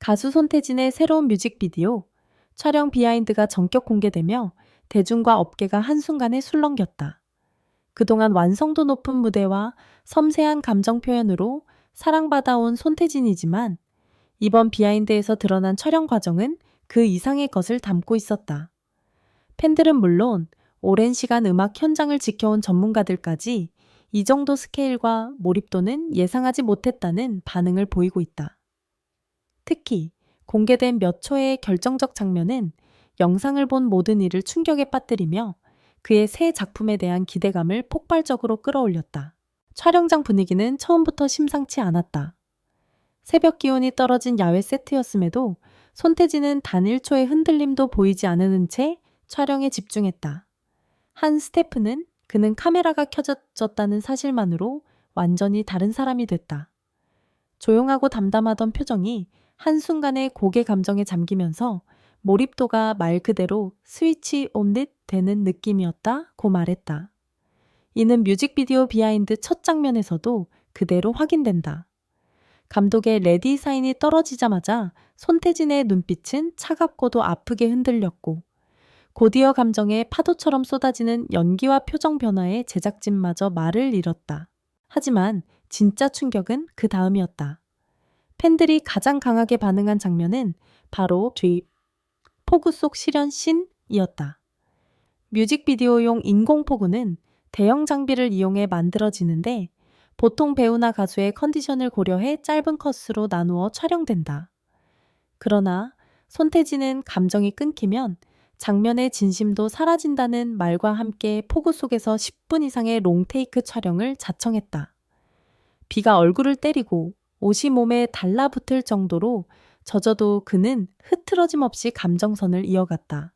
가수 손태진의 새로운 뮤직비디오, 촬영 비하인드가 전격 공개되며 대중과 업계가 한순간에 술렁겼다. 그동안 완성도 높은 무대와 섬세한 감정 표현으로 사랑받아온 손태진이지만 이번 비하인드에서 드러난 촬영 과정은 그 이상의 것을 담고 있었다. 팬들은 물론 오랜 시간 음악 현장을 지켜온 전문가들까지 이 정도 스케일과 몰입도는 예상하지 못했다는 반응을 보이고 있다. 특히 공개된 몇 초의 결정적 장면은 영상을 본 모든 이를 충격에 빠뜨리며 그의 새 작품에 대한 기대감을 폭발적으로 끌어올렸다. 촬영장 분위기는 처음부터 심상치 않았다. 새벽 기온이 떨어진 야외 세트였음에도 손태진은 단 1초의 흔들림도 보이지 않은 채 촬영에 집중했다. 한 스태프는 그는 카메라가 켜졌다는 사실만으로 완전히 다른 사람이 됐다. 조용하고 담담하던 표정이 한순간에 곡의 감정에 잠기면서 몰입도가 말 그대로 스위치 온 듯 되는 느낌이었다고 말했다. 이는 뮤직비디오 비하인드 첫 장면에서도 그대로 확인된다. 감독의 레디 사인이 떨어지자마자 손태진의 눈빛은 차갑고도 아프게 흔들렸고 곧이어 감정에 파도처럼 쏟아지는 연기와 표정 변화에 제작진마저 말을 잃었다. 하지만 진짜 충격은 그 다음이었다. 팬들이 가장 강하게 반응한 장면은 바로 폭우 속 실현 씬이었다. 뮤직비디오용 인공폭우는 대형 장비를 이용해 만들어지는데 보통 배우나 가수의 컨디션을 고려해 짧은 컷으로 나누어 촬영된다. 그러나 손태진은 감정이 끊기면 장면의 진심도 사라진다는 말과 함께 폭우 속에서 10분 이상의 롱테이크 촬영을 자청했다. 비가 얼굴을 때리고 옷이 몸에 달라붙을 정도로 젖어도 그는 흐트러짐 없이 감정선을 이어갔다.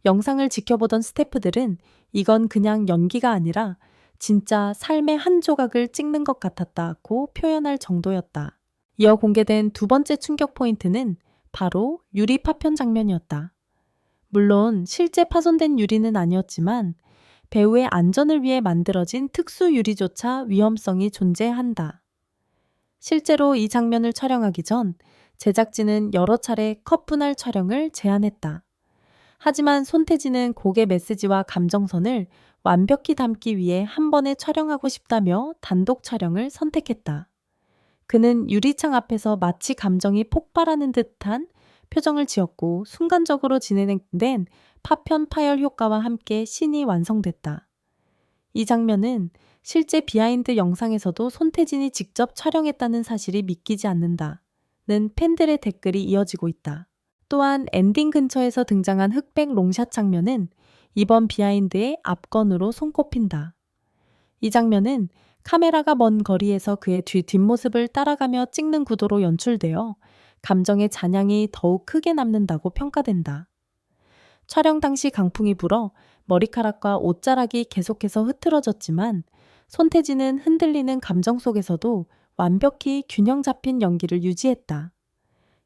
영상을 지켜보던 스태프들은 이건 그냥 연기가 아니라 진짜 삶의 한 조각을 찍는 것 같았다고 표현할 정도였다. 이어 공개된 두 번째 충격 포인트는 바로 유리 파편 장면이었다. 물론 실제 파손된 유리는 아니었지만 배우의 안전을 위해 만들어진 특수 유리조차 위험성이 존재한다. 실제로 이 장면을 촬영하기 전 제작진은 여러 차례 컷 분할 촬영을 제안했다. 하지만 손태진은 곡의 메시지와 감정선을 완벽히 담기 위해 한 번에 촬영하고 싶다며 단독 촬영을 선택했다. 그는 유리창 앞에서 마치 감정이 폭발하는 듯한 표정을 지었고 순간적으로 진행된 파편 파열 효과와 함께 씬이 완성됐다. 이 장면은 실제 비하인드 영상에서도 손태진이 직접 촬영했다는 사실이 믿기지 않는다는 팬들의 댓글이 이어지고 있다. 또한 엔딩 근처에서 등장한 흑백 롱샷 장면은 이번 비하인드의 압권으로 손꼽힌다. 이 장면은 카메라가 먼 거리에서 그의 뒷모습을 따라가며 찍는 구도로 연출되어 감정의 잔향이 더욱 크게 남는다고 평가된다. 촬영 당시 강풍이 불어 머리카락과 옷자락이 계속해서 흐트러졌지만 손태진은 흔들리는 감정 속에서도 완벽히 균형 잡힌 연기를 유지했다.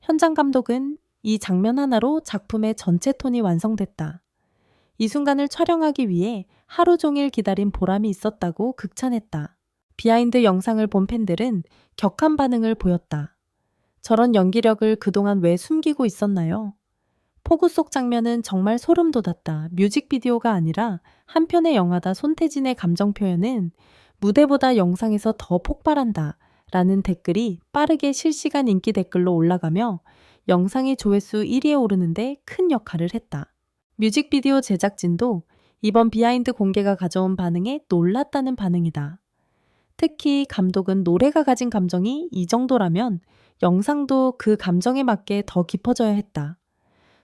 현장 감독은 이 장면 하나로 작품의 전체 톤이 완성됐다. 이 순간을 촬영하기 위해 하루 종일 기다린 보람이 있었다고 극찬했다. 비하인드 영상을 본 팬들은 격한 반응을 보였다. 저런 연기력을 그동안 왜 숨기고 있었나요? 폭우 속 장면은 정말 소름 돋았다. 뮤직비디오가 아니라 한 편의 영화다. 손태진의 감정 표현은 무대보다 영상에서 더 폭발한다. 라는 댓글이 빠르게 실시간 인기 댓글로 올라가며 영상의 조회수 1위에 오르는데 큰 역할을 했다. 뮤직비디오 제작진도 이번 비하인드 공개가 가져온 반응에 놀랐다는 반응이다. 특히 감독은 노래가 가진 감정이 이 정도라면 영상도 그 감정에 맞게 더 깊어져야 했다.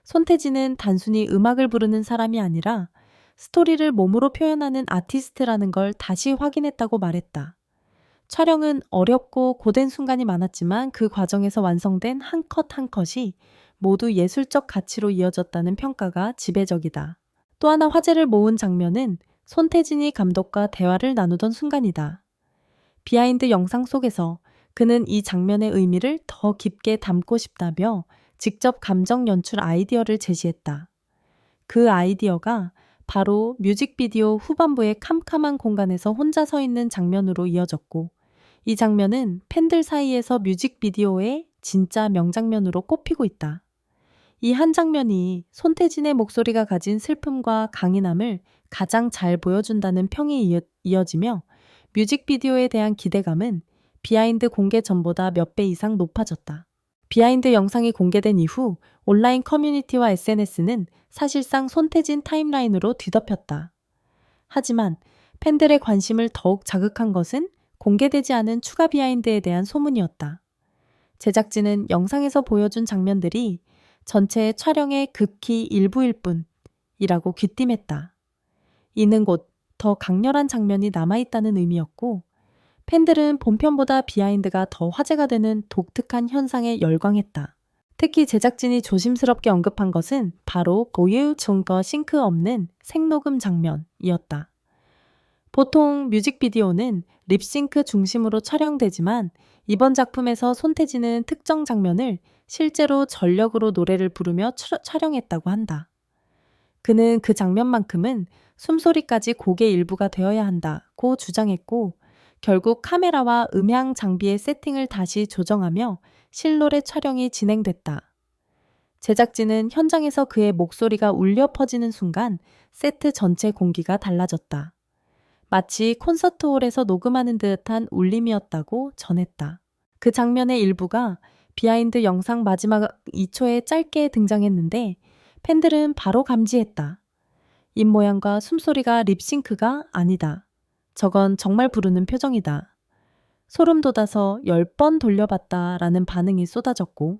손태진은 단순히 음악을 부르는 사람이 아니라 스토리를 몸으로 표현하는 아티스트라는 걸 다시 확인했다고 말했다. 촬영은 어렵고 고된 순간이 많았지만 그 과정에서 완성된 한 컷 한 컷이 모두 예술적 가치로 이어졌다는 평가가 지배적이다. 또 하나 화제를 모은 장면은 손태진이 감독과 대화를 나누던 순간이다. 비하인드 영상 속에서 그는 이 장면의 의미를 더 깊게 담고 싶다며 직접 감정 연출 아이디어를 제시했다. 그 아이디어가 바로 뮤직비디오 후반부의 캄캄한 공간에서 혼자 서 있는 장면으로 이어졌고 이 장면은 팬들 사이에서 뮤직비디오의 진짜 명장면으로 꼽히고 있다. 이 한 장면이 손태진의 목소리가 가진 슬픔과 강인함을 가장 잘 보여준다는 평이 이어지며 뮤직비디오에 대한 기대감은 비하인드 공개 전보다 몇 배 이상 높아졌다. 비하인드 영상이 공개된 이후 온라인 커뮤니티와 SNS는 사실상 손태진 타임라인으로 뒤덮였다. 하지만 팬들의 관심을 더욱 자극한 것은 공개되지 않은 추가 비하인드에 대한 소문이었다. 제작진은 영상에서 보여준 장면들이 전체 촬영의 극히 일부일 뿐이라고 귀띔했다. 이는 곧 더 강렬한 장면이 남아있다는 의미였고, 팬들은 본편보다 비하인드가 더 화제가 되는 독특한 현상에 열광했다. 특히 제작진이 조심스럽게 언급한 것은 바로 고유 증거 싱크 없는 생녹음 장면이었다. 보통 뮤직비디오는 립싱크 중심으로 촬영되지만 이번 작품에서 손태진은 특정 장면을 실제로 전력으로 노래를 부르며 촬영했다고 한다. 그는 그 장면만큼은 숨소리까지 곡의 일부가 되어야 한다고 주장했고, 결국 카메라와 음향 장비의 세팅을 다시 조정하며 실노래 촬영이 진행됐다. 제작진은 현장에서 그의 목소리가 울려 퍼지는 순간 세트 전체 공기가 달라졌다. 마치 콘서트홀에서 녹음하는 듯한 울림이었다고 전했다. 그 장면의 일부가 비하인드 영상 마지막 2초에 짧게 등장했는데 팬들은 바로 감지했다. 입모양과 숨소리가 립싱크가 아니다. 저건 정말 부르는 표정이다. 소름 돋아서 10번 돌려봤다라는 반응이 쏟아졌고,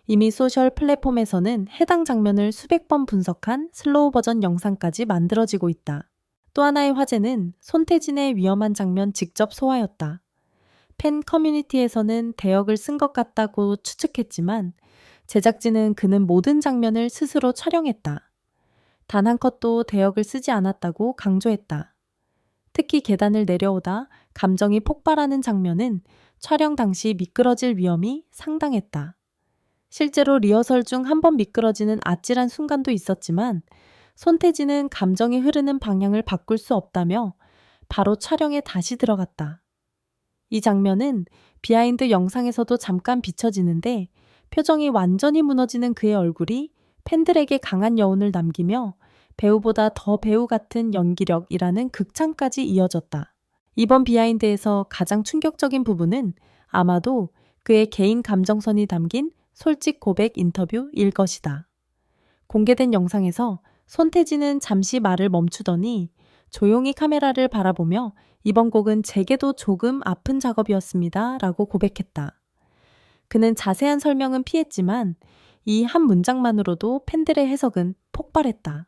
이미 소셜 플랫폼에서는 해당 장면을 수백 번 분석한 슬로우 버전 영상까지 만들어지고 있다. 또 하나의 화제는 손태진의 위험한 장면 직접 소화였다. 팬 커뮤니티에서는 대역을 쓴 것 같다고 추측했지만 제작진은 그는 모든 장면을 스스로 촬영했다. 단 한 컷도 대역을 쓰지 않았다고 강조했다. 특히 계단을 내려오다 감정이 폭발하는 장면은 촬영 당시 미끄러질 위험이 상당했다. 실제로 리허설 중 한 번 미끄러지는 아찔한 순간도 있었지만 손태진은 감정이 흐르는 방향을 바꿀 수 없다며 바로 촬영에 다시 들어갔다. 이 장면은 비하인드 영상에서도 잠깐 비춰지는데 표정이 완전히 무너지는 그의 얼굴이 팬들에게 강한 여운을 남기며 배우보다 더 배우 같은 연기력이라는 극찬까지 이어졌다. 이번 비하인드에서 가장 충격적인 부분은 아마도 그의 개인 감정선이 담긴 솔직 고백 인터뷰일 것이다. 공개된 영상에서 손태진은 잠시 말을 멈추더니 조용히 카메라를 바라보며 이번 곡은 제게도 조금 아픈 작업이었습니다 라고 고백했다. 그는 자세한 설명은 피했지만 이 한 문장만으로도 팬들의 해석은 폭발했다.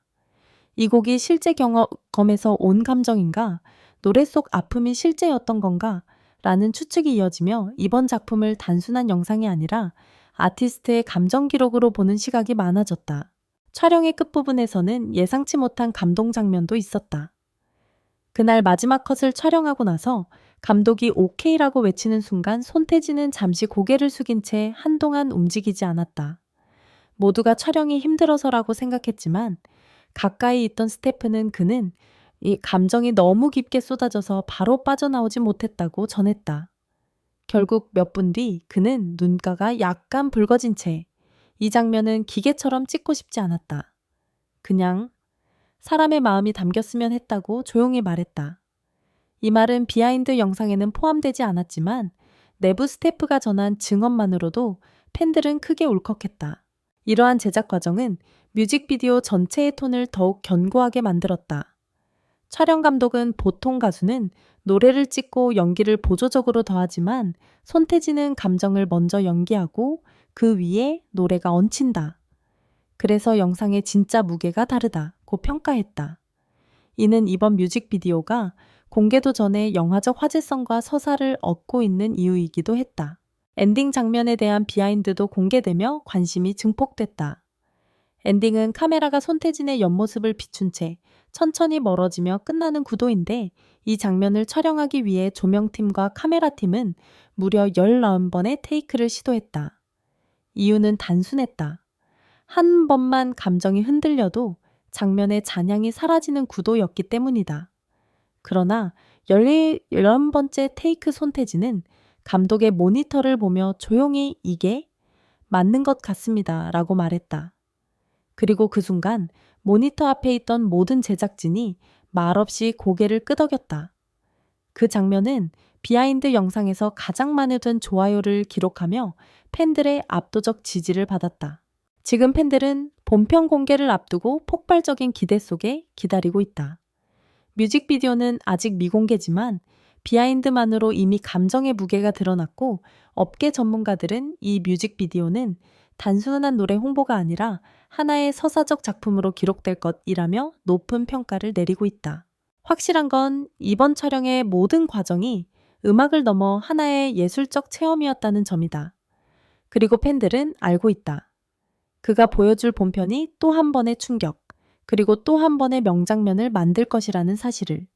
이 곡이 실제 경험에서 온 감정인가? 노래 속 아픔이 실제였던 건가? 라는 추측이 이어지며 이번 작품을 단순한 영상이 아니라 아티스트의 감정 기록으로 보는 시각이 많아졌다. 촬영의 끝부분에서는 예상치 못한 감동 장면도 있었다. 그날 마지막 컷을 촬영하고 나서 감독이 오케이라고 외치는 순간 손태진은 잠시 고개를 숙인 채 한동안 움직이지 않았다. 모두가 촬영이 힘들어서라고 생각했지만 가까이 있던 스태프는 그는 이 감정이 너무 깊게 쏟아져서 바로 빠져나오지 못했다고 전했다. 결국 몇 분 뒤 그는 눈가가 약간 붉어진 채 이 장면은 기계처럼 찍고 싶지 않았다. 그냥 사람의 마음이 담겼으면 했다고 조용히 말했다. 이 말은 비하인드 영상에는 포함되지 않았지만 내부 스태프가 전한 증언만으로도 팬들은 크게 울컥했다. 이러한 제작 과정은 뮤직비디오 전체의 톤을 더욱 견고하게 만들었다. 촬영 감독은 보통 가수는 노래를 찍고 연기를 보조적으로 더하지만 손태진은 감정을 먼저 연기하고 그 위에 노래가 얹힌다. 그래서 영상의 진짜 무게가 다르다고 평가했다. 이는 이번 뮤직비디오가 공개도 전에 영화적 화제성과 서사를 얻고 있는 이유이기도 했다. 엔딩 장면에 대한 비하인드도 공개되며 관심이 증폭됐다. 엔딩은 카메라가 손태진의 옆모습을 비춘 채 천천히 멀어지며 끝나는 구도인데 이 장면을 촬영하기 위해 조명팀과 카메라팀은 무려 19번의 테이크를 시도했다. 이유는 단순했다. 한 번만 감정이 흔들려도 장면의 잔향이 사라지는 구도였기 때문이다. 그러나 11번째 테이크 손태진은 감독의 모니터를 보며 조용히 이게 맞는 것 같습니다. 라고 말했다. 그리고 그 순간 모니터 앞에 있던 모든 제작진이 말없이 고개를 끄덕였다. 그 장면은 비하인드 영상에서 가장 많이 된 좋아요를 기록하며 팬들의 압도적 지지를 받았다. 지금 팬들은 본편 공개를 앞두고 폭발적인 기대 속에 기다리고 있다. 뮤직비디오는 아직 미공개지만 비하인드만으로 이미 감정의 무게가 드러났고 업계 전문가들은 이 뮤직비디오는 단순한 노래 홍보가 아니라 하나의 서사적 작품으로 기록될 것이라며 높은 평가를 내리고 있다. 확실한 건 이번 촬영의 모든 과정이 음악을 넘어 하나의 예술적 체험이었다는 점이다. 그리고 팬들은 알고 있다. 그가 보여줄 본편이 또 한 번의 충격, 그리고 또 한 번의 명장면을 만들 것이라는 사실을.